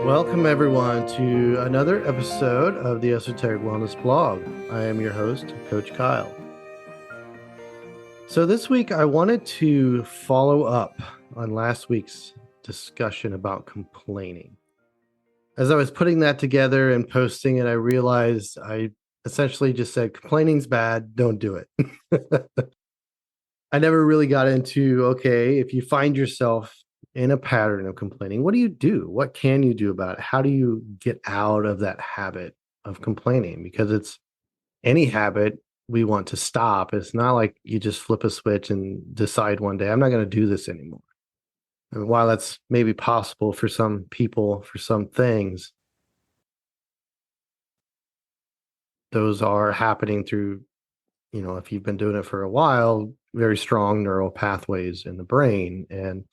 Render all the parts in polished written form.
Welcome, everyone, to another episode of the Esoteric Wellness Blog. I am your host, Coach Kyle. So this week, I wanted to follow up on last week's discussion about complaining. As I was putting that together and posting it, I realized I essentially just said, complaining's bad, don't do it. I never really got into, okay, if you find yourself in a pattern of complaining, what do you do? What can you do about it? How do you get out of that habit of complaining? Because it's any habit we want to stop. It's not like you just flip a switch and decide one day, I'm not going to do this anymore. And while that's maybe possible for some people, for some things, those are happening through, if you've been doing it for a while, very strong neural pathways in the brain. And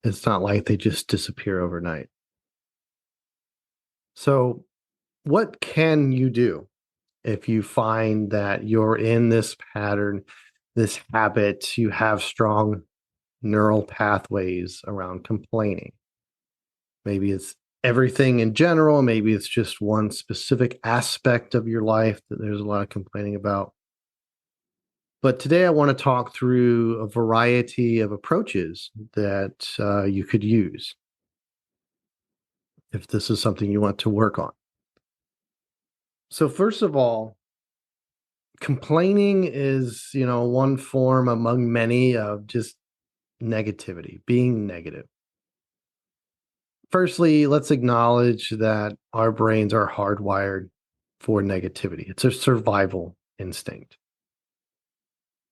it's not like they just disappear overnight. So, what can you do if you find that you're in this pattern, this habit, you have strong neural pathways around complaining? Maybe it's everything in general, maybe it's just one specific aspect of your life that there's a lot of complaining about. But today I want to talk through a variety of approaches that you could use if this is something you want to work on. So first of all, complaining is, one form among many of just negativity, being negative. Firstly, let's acknowledge that our brains are hardwired for negativity. It's a survival instinct.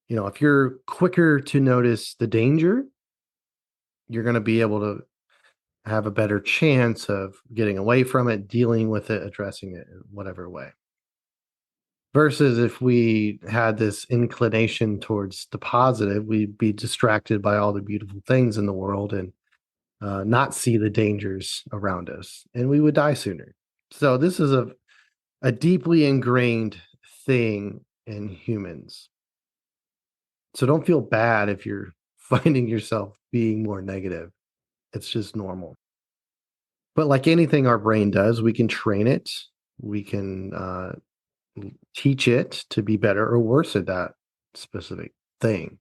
If you're quicker to notice the danger, you're going to be able to have a better chance of getting away from it, dealing with it, addressing it in whatever way. Versus if we had this inclination towards the positive, we'd be distracted by all the beautiful things in the world and not see the dangers around us, and we would die sooner. So this is a deeply ingrained thing in humans. So don't feel bad if you're finding yourself being more negative. It's just normal. But like anything our brain does, we can train it. We can teach it to be better or worse at that specific thing.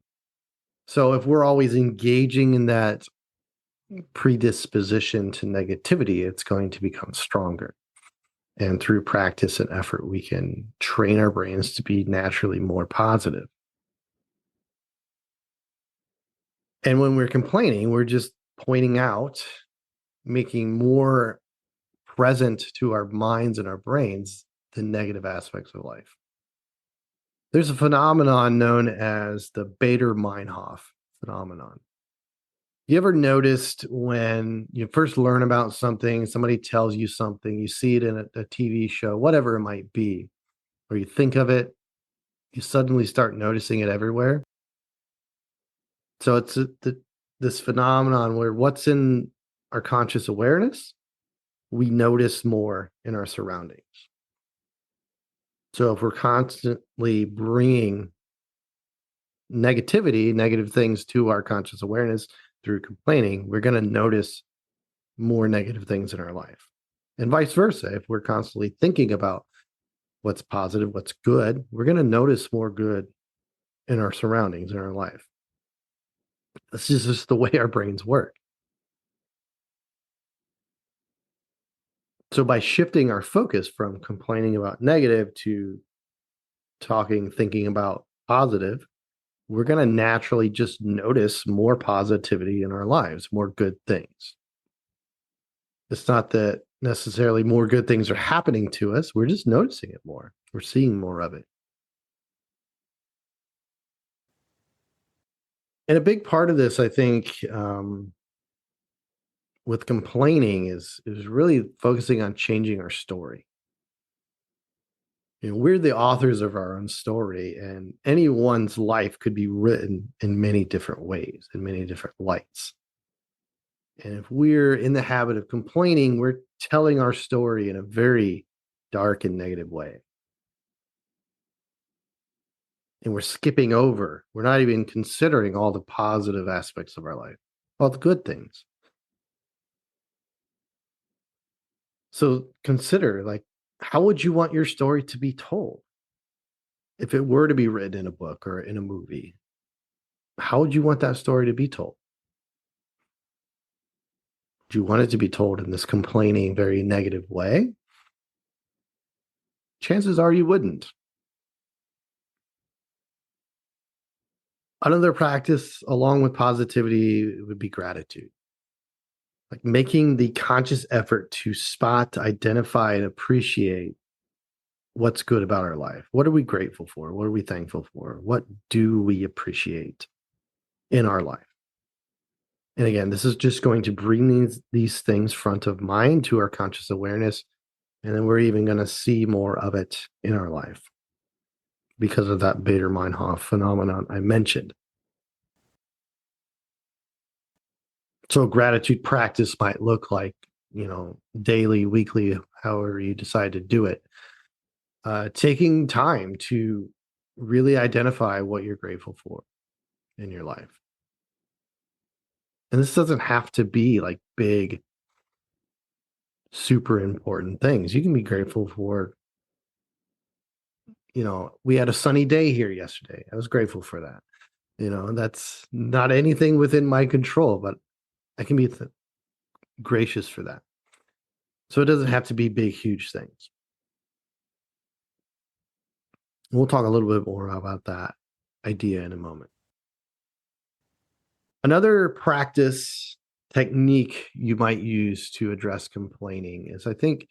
So if we're always engaging in that predisposition to negativity, it's going to become stronger. And through practice and effort, we can train our brains to be naturally more positive. And when we're complaining, we're just pointing out, making more present to our minds and our brains the negative aspects of life. There's a phenomenon known as the Bader-Meinhof phenomenon. You ever noticed when you first learn about something, somebody tells you something, you see it in a TV show, whatever it might be, or you think of it, you suddenly start noticing it everywhere? So it's this phenomenon where what's in our conscious awareness, we notice more in our surroundings. So if we're constantly bringing negativity, negative things to our conscious awareness through complaining, we're going to notice more negative things in our life. And vice versa. If we're constantly thinking about what's positive, what's good, we're going to notice more good in our surroundings, in our life. This is just the way our brains work. So by shifting our focus from complaining about negative to thinking about positive, we're going to naturally just notice more positivity in our lives, more good things. It's not that necessarily more good things are happening to us. We're just noticing it more. We're seeing more of it. And a big part of this, I think, with complaining is really focusing on changing our story. We're the authors of our own story, and anyone's life could be written in many different ways, in many different lights. And if we're in the habit of complaining, we're telling our story in a very dark and negative way. And we're skipping over, we're not even considering all the positive aspects of our life, all the good things. So consider, like, how would you want your story to be told? If it were to be written in a book or in a movie, how would you want that story to be told? Do you want it to be told in this complaining, very negative way? Chances are you wouldn't. Another practice, along with positivity, would be gratitude. Like making the conscious effort to spot, identify, and appreciate what's good about our life. What are we grateful for? What are we thankful for? What do we appreciate in our life? And again, this is just going to bring these things front of mind to our conscious awareness. And then we're even going to see more of it in our life because of that Bader-Meinhof phenomenon I mentioned. So gratitude practice might look like, daily, weekly, however you decide to do it. Taking time to really identify what you're grateful for in your life. And this doesn't have to be like big, super important things. You can be grateful for, we had a sunny day here yesterday. I was grateful for that. That's not anything within my control, but I can be gracious for that. So it doesn't have to be big, huge things. We'll talk a little bit more about that idea in a moment. Another practice technique you might use to address complaining is, I think,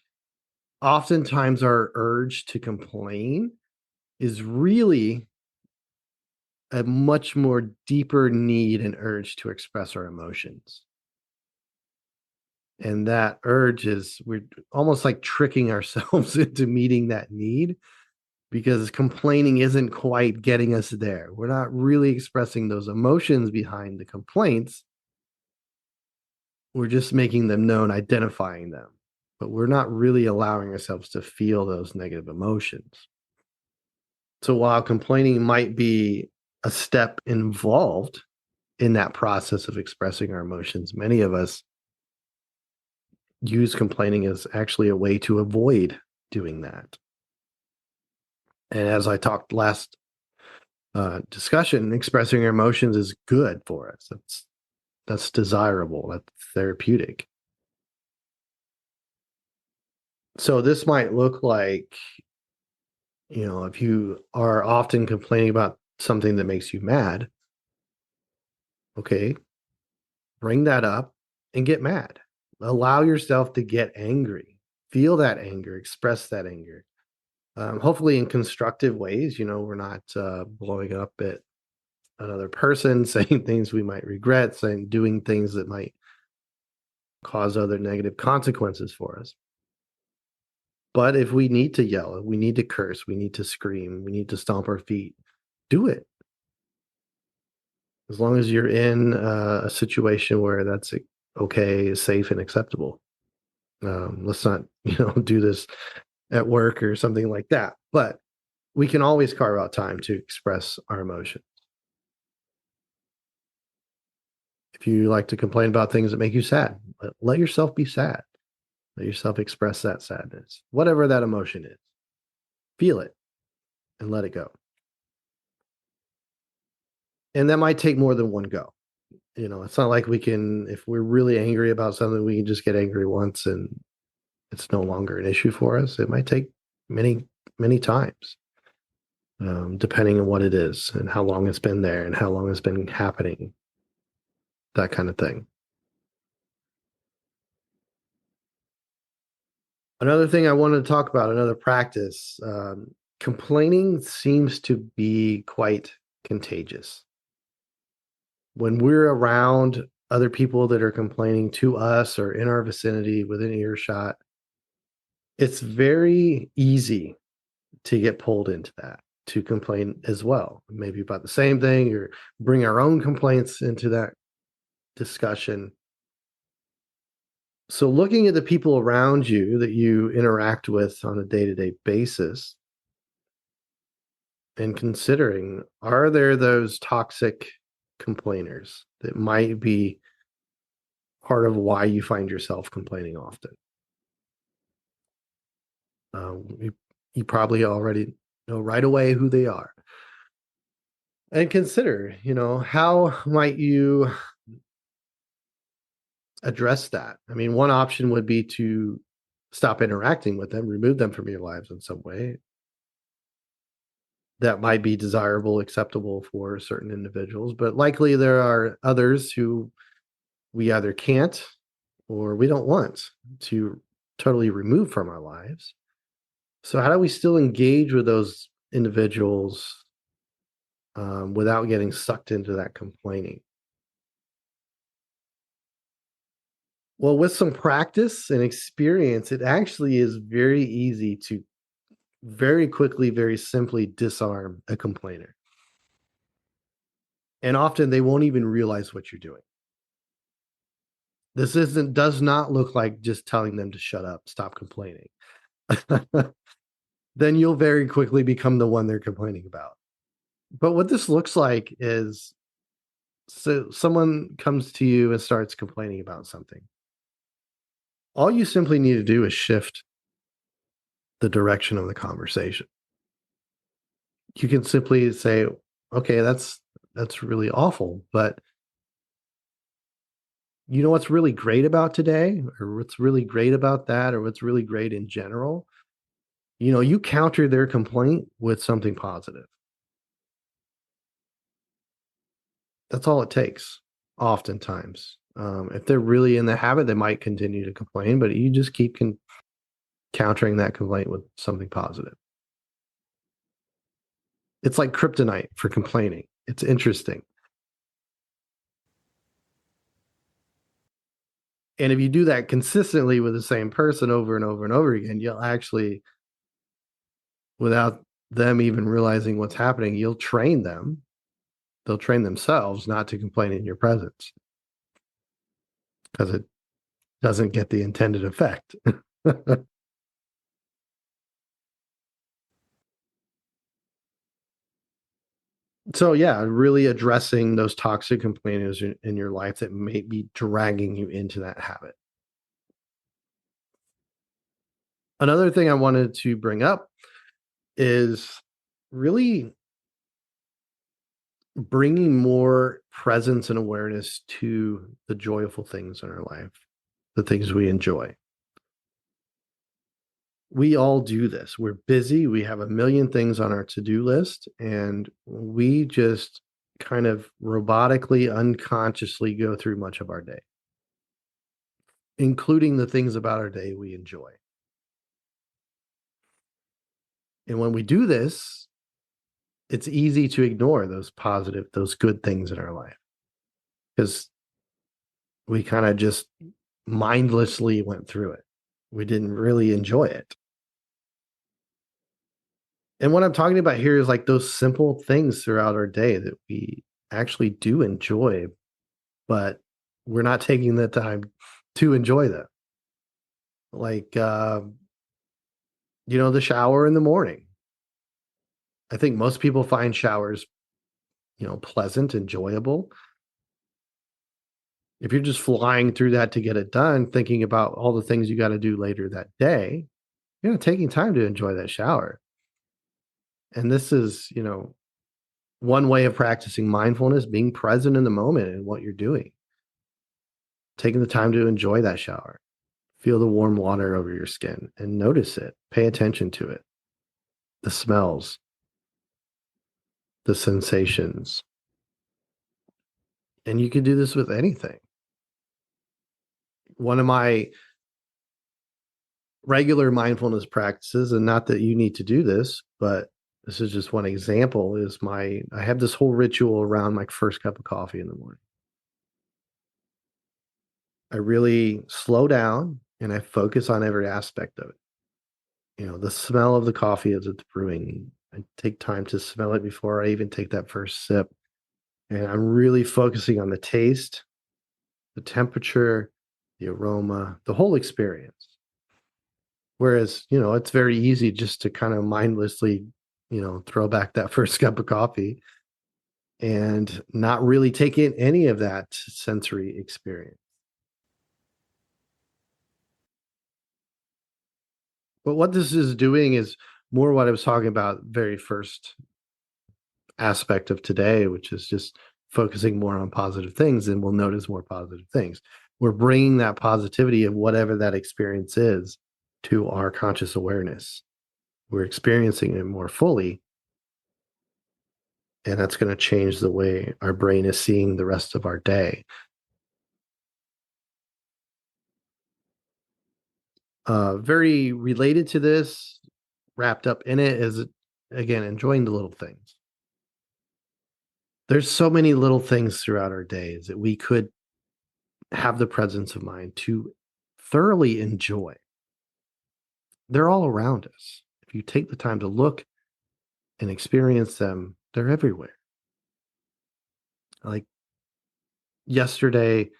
oftentimes our urge to complain is really a much more deeper need and urge to express our emotions. And that urge is, we're almost like tricking ourselves into meeting that need because complaining isn't quite getting us there. We're not really expressing those emotions behind the complaints. We're just making them known, identifying them, but we're not really allowing ourselves to feel those negative emotions. So while complaining might be a step involved in that process of expressing our emotions, many of us use complaining as actually a way to avoid doing that. And as I talked last discussion, expressing our emotions is good for us. That's desirable. That's therapeutic. So this might look like, if you are often complaining about something that makes you mad, okay, bring that up and get mad. Allow yourself to get angry. Feel that anger, express that anger. Hopefully in constructive ways. We're not blowing up at another person, saying things we might regret, doing things that might cause other negative consequences for us. But if we need to yell, if we need to curse, we need to scream, we need to stomp our feet, do it. As long as you're in a situation where that's okay, safe, and acceptable. Let's not, do this at work or something like that. But we can always carve out time to express our emotion. If you like to complain about things that make you sad, let yourself be sad. Let yourself express that sadness, whatever that emotion is. Feel it and let it go. And that might take more than one go. It's not like we can, if we're really angry about something, we can just get angry once and it's no longer an issue for us. It might take many, many times, depending on what it is and how long it's been there and how long it's been happening, that kind of thing. Another thing I wanted to talk about, another practice, complaining seems to be quite contagious. When we're around other people that are complaining to us or in our vicinity within earshot, it's very easy to get pulled into that, to complain as well, maybe about the same thing or bring our own complaints into that discussion. So, looking at the people around you that you interact with on a day to day basis, and considering, are there those toxic complainers that might be part of why you find yourself complaining often? You probably already know right away who they are. And consider, how might you address that? I mean, one option would be to stop interacting with them, remove them from your lives in some way. That might be desirable, acceptable for certain individuals, but likely there are others who we either can't or we don't want to totally remove from our lives. So, how do we still engage with those individuals without getting sucked into that complaining? Well, with some practice and experience, it actually is very easy to very quickly, very simply disarm a complainer. And often they won't even realize what you're doing. This isn't does not look like just telling them to shut up, stop complaining. Then you'll very quickly become the one they're complaining about. But what this looks like is, so someone comes to you and starts complaining about something. All you simply need to do is shift the direction of the conversation. You can simply say, okay, that's really awful, but you know what's really great about today, or what's really great about that, or what's really great in general? You counter their complaint with something positive. That's all it takes, oftentimes. If they're really in the habit, they might continue to complain, but you just keep countering that complaint with something positive. It's like kryptonite for complaining. It's interesting. And if you do that consistently with the same person over and over and over again, you'll actually, without them even realizing what's happening, you'll train them. They'll train themselves not to complain in your presence because it doesn't get the intended effect. So, yeah, really addressing those toxic complainers in your life that may be dragging you into that habit. Another thing I wanted to bring up is really bringing more presence and awareness to the joyful things in our life, the things we enjoy. We all do this. We're busy. We have a million things on our to-do list, and we just kind of robotically, unconsciously go through much of our day, including the things about our day we enjoy. And when we do this, it's easy to ignore those positive, those good things in our life because we kind of just mindlessly went through it. We didn't really enjoy it. And what I'm talking about here is like those simple things throughout our day that we actually do enjoy, but we're not taking the time to enjoy them. Like, the shower in the morning. I think most people find showers, pleasant, enjoyable. If you're just flying through that to get it done, thinking about all the things you got to do later that day, you're not taking time to enjoy that shower. And this is, one way of practicing mindfulness, being present in the moment and what you're doing, taking the time to enjoy that shower, feel the warm water over your skin and notice it, pay attention to it, the smells, the sensations. And you can do this with anything. One of my regular mindfulness practices, and not that you need to do this, but this is just one example, is I have this whole ritual around my first cup of coffee in the morning. I really slow down and I focus on every aspect of it. The smell of the coffee as it's brewing. I take time to smell it before I even take that first sip. And I'm really focusing on the taste, the temperature, the aroma, the whole experience. Whereas, it's very easy just to kind of mindlessly throw back that first cup of coffee and not really take in any of that sensory experience. But what this is doing is more what I was talking about very first aspect of today, which is just focusing more on positive things, and we'll notice more positive things. We're bringing that positivity of whatever that experience is to our conscious awareness. We're experiencing it more fully, and that's going to change the way our brain is seeing the rest of our day. Very related to this, wrapped up in it, is again enjoying the little things. There's so many little things throughout our days that we could have the presence of mind to thoroughly enjoy. They're all around us. If you take the time to look and experience them, they're everywhere. Like yesterday,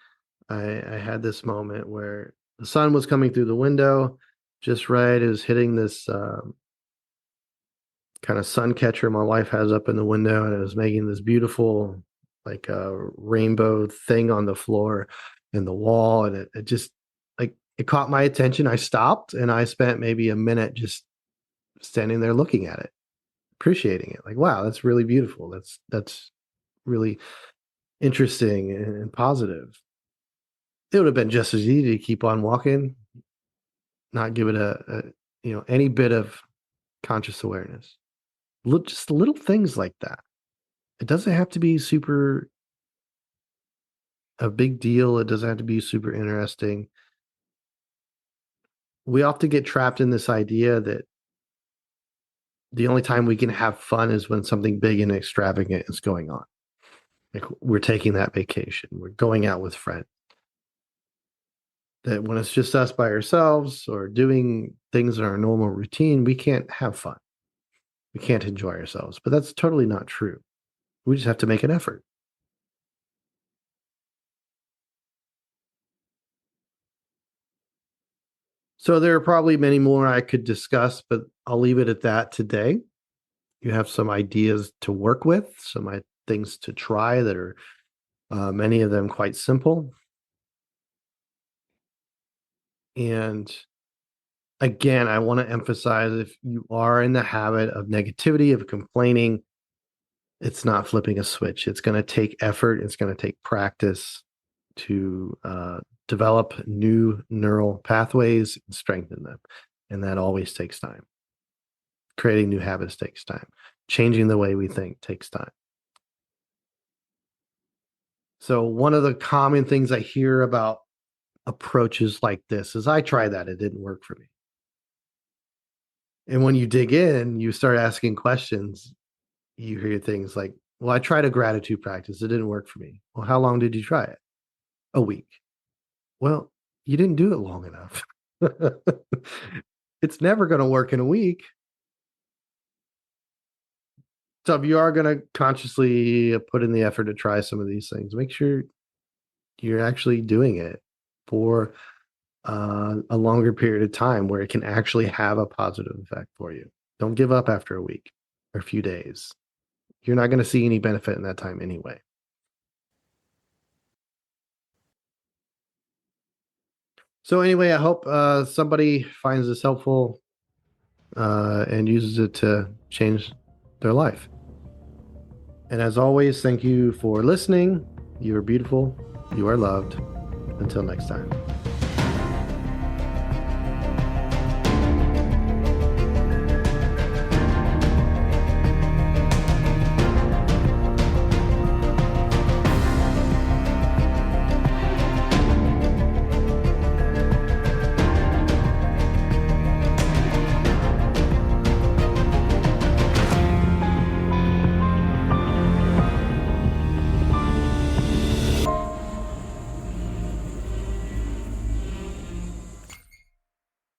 I had this moment where the sun was coming through the window just right. It was hitting this kind of sun catcher my wife has up in the window, and it was making this beautiful, like a rainbow thing on the floor and the wall. And it just, like, it caught my attention. I stopped and I spent maybe a minute just standing there looking at it, appreciating it. Like, wow, that's really beautiful. That's really interesting and positive. It would have been just as easy to keep on walking, not give it any bit of conscious awareness. Just little things like that. It doesn't have to be super a big deal. It doesn't have to be super interesting. We often get trapped in this idea that the only time we can have fun is when something big and extravagant is going on. Like we're taking that vacation, we're going out with friends. That when it's just us by ourselves or doing things in our normal routine, we can't have fun. We can't enjoy ourselves. But that's totally not true. We just have to make an effort. So there are probably many more I could discuss, but I'll leave it at that today. You have some ideas to work with, some things to try that are many of them quite simple. And again, I want to emphasize, if you are in the habit of negativity, of complaining, it's not flipping a switch. It's going to take effort. It's going to take practice to develop new neural pathways and strengthen them. And that always takes time. Creating new habits takes time. Changing the way we think takes time. So one of the common things I hear about approaches like this is, I tried that, it didn't work for me. And when you dig in, you start asking questions, you hear things like, well, I tried a gratitude practice, it didn't work for me. Well, how long did you try it? A week. Well, you didn't do it long enough. It's never going to work in a week. So if you are going to consciously put in the effort to try some of these things, make sure you're actually doing it for a longer period of time where it can actually have a positive effect for you. Don't give up after a week or a few days. You're not going to see any benefit in that time anyway. So anyway, I hope somebody finds this helpful and uses it to change their life. And as always, thank you for listening. You are beautiful. You are loved. Until next time.